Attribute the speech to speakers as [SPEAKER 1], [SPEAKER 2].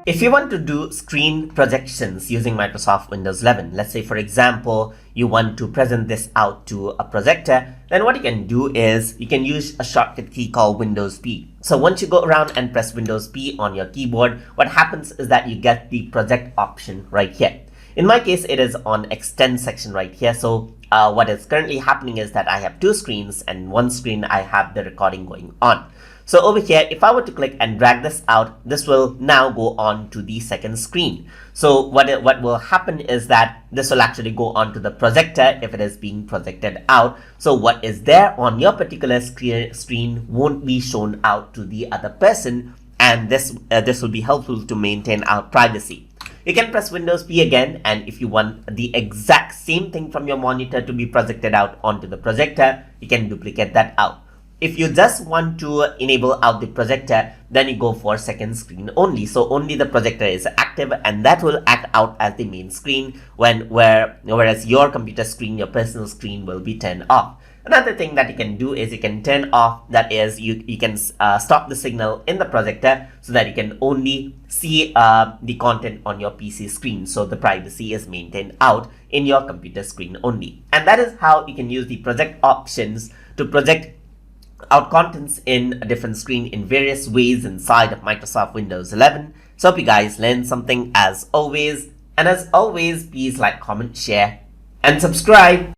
[SPEAKER 1] If you want to do screen projections using Microsoft Windows 11, let's say for example, you want to present this out to a projector, then what you can do is you can use a shortcut key called Windows P. So once you go around and press Windows P on your keyboard, what happens is that you get the project option right here. In my case, it is on extend section right here. So what is currently happening is that I have two screens, and one screen I have the recording going on. So over here, if I were to click and drag this out, this will now go on to the second screen. So what will happen is that this will actually go on to the projector if it is being projected out. So what is there on your particular screen won't be shown out to the other person, and this will be helpful to maintain our privacy. You can press Windows P again, and if you want the exact same thing from your monitor to be projected out onto the projector, you can duplicate that out. If you just want to enable out the projector, then you go for second screen only. So only the projector is active, and that will act out as the main screen whereas your computer screen, your personal screen, will be turned off. Another thing that you can do is you can turn off, that is you can stop the signal in the projector so that you can only see the content on your PC screen. So the privacy is maintained out in your computer screen only. And that is how you can use the project options to project out contents in a different screen in various ways inside of Microsoft Windows 11. So hope you guys learned something as always. And as always, please like, comment, share, and subscribe.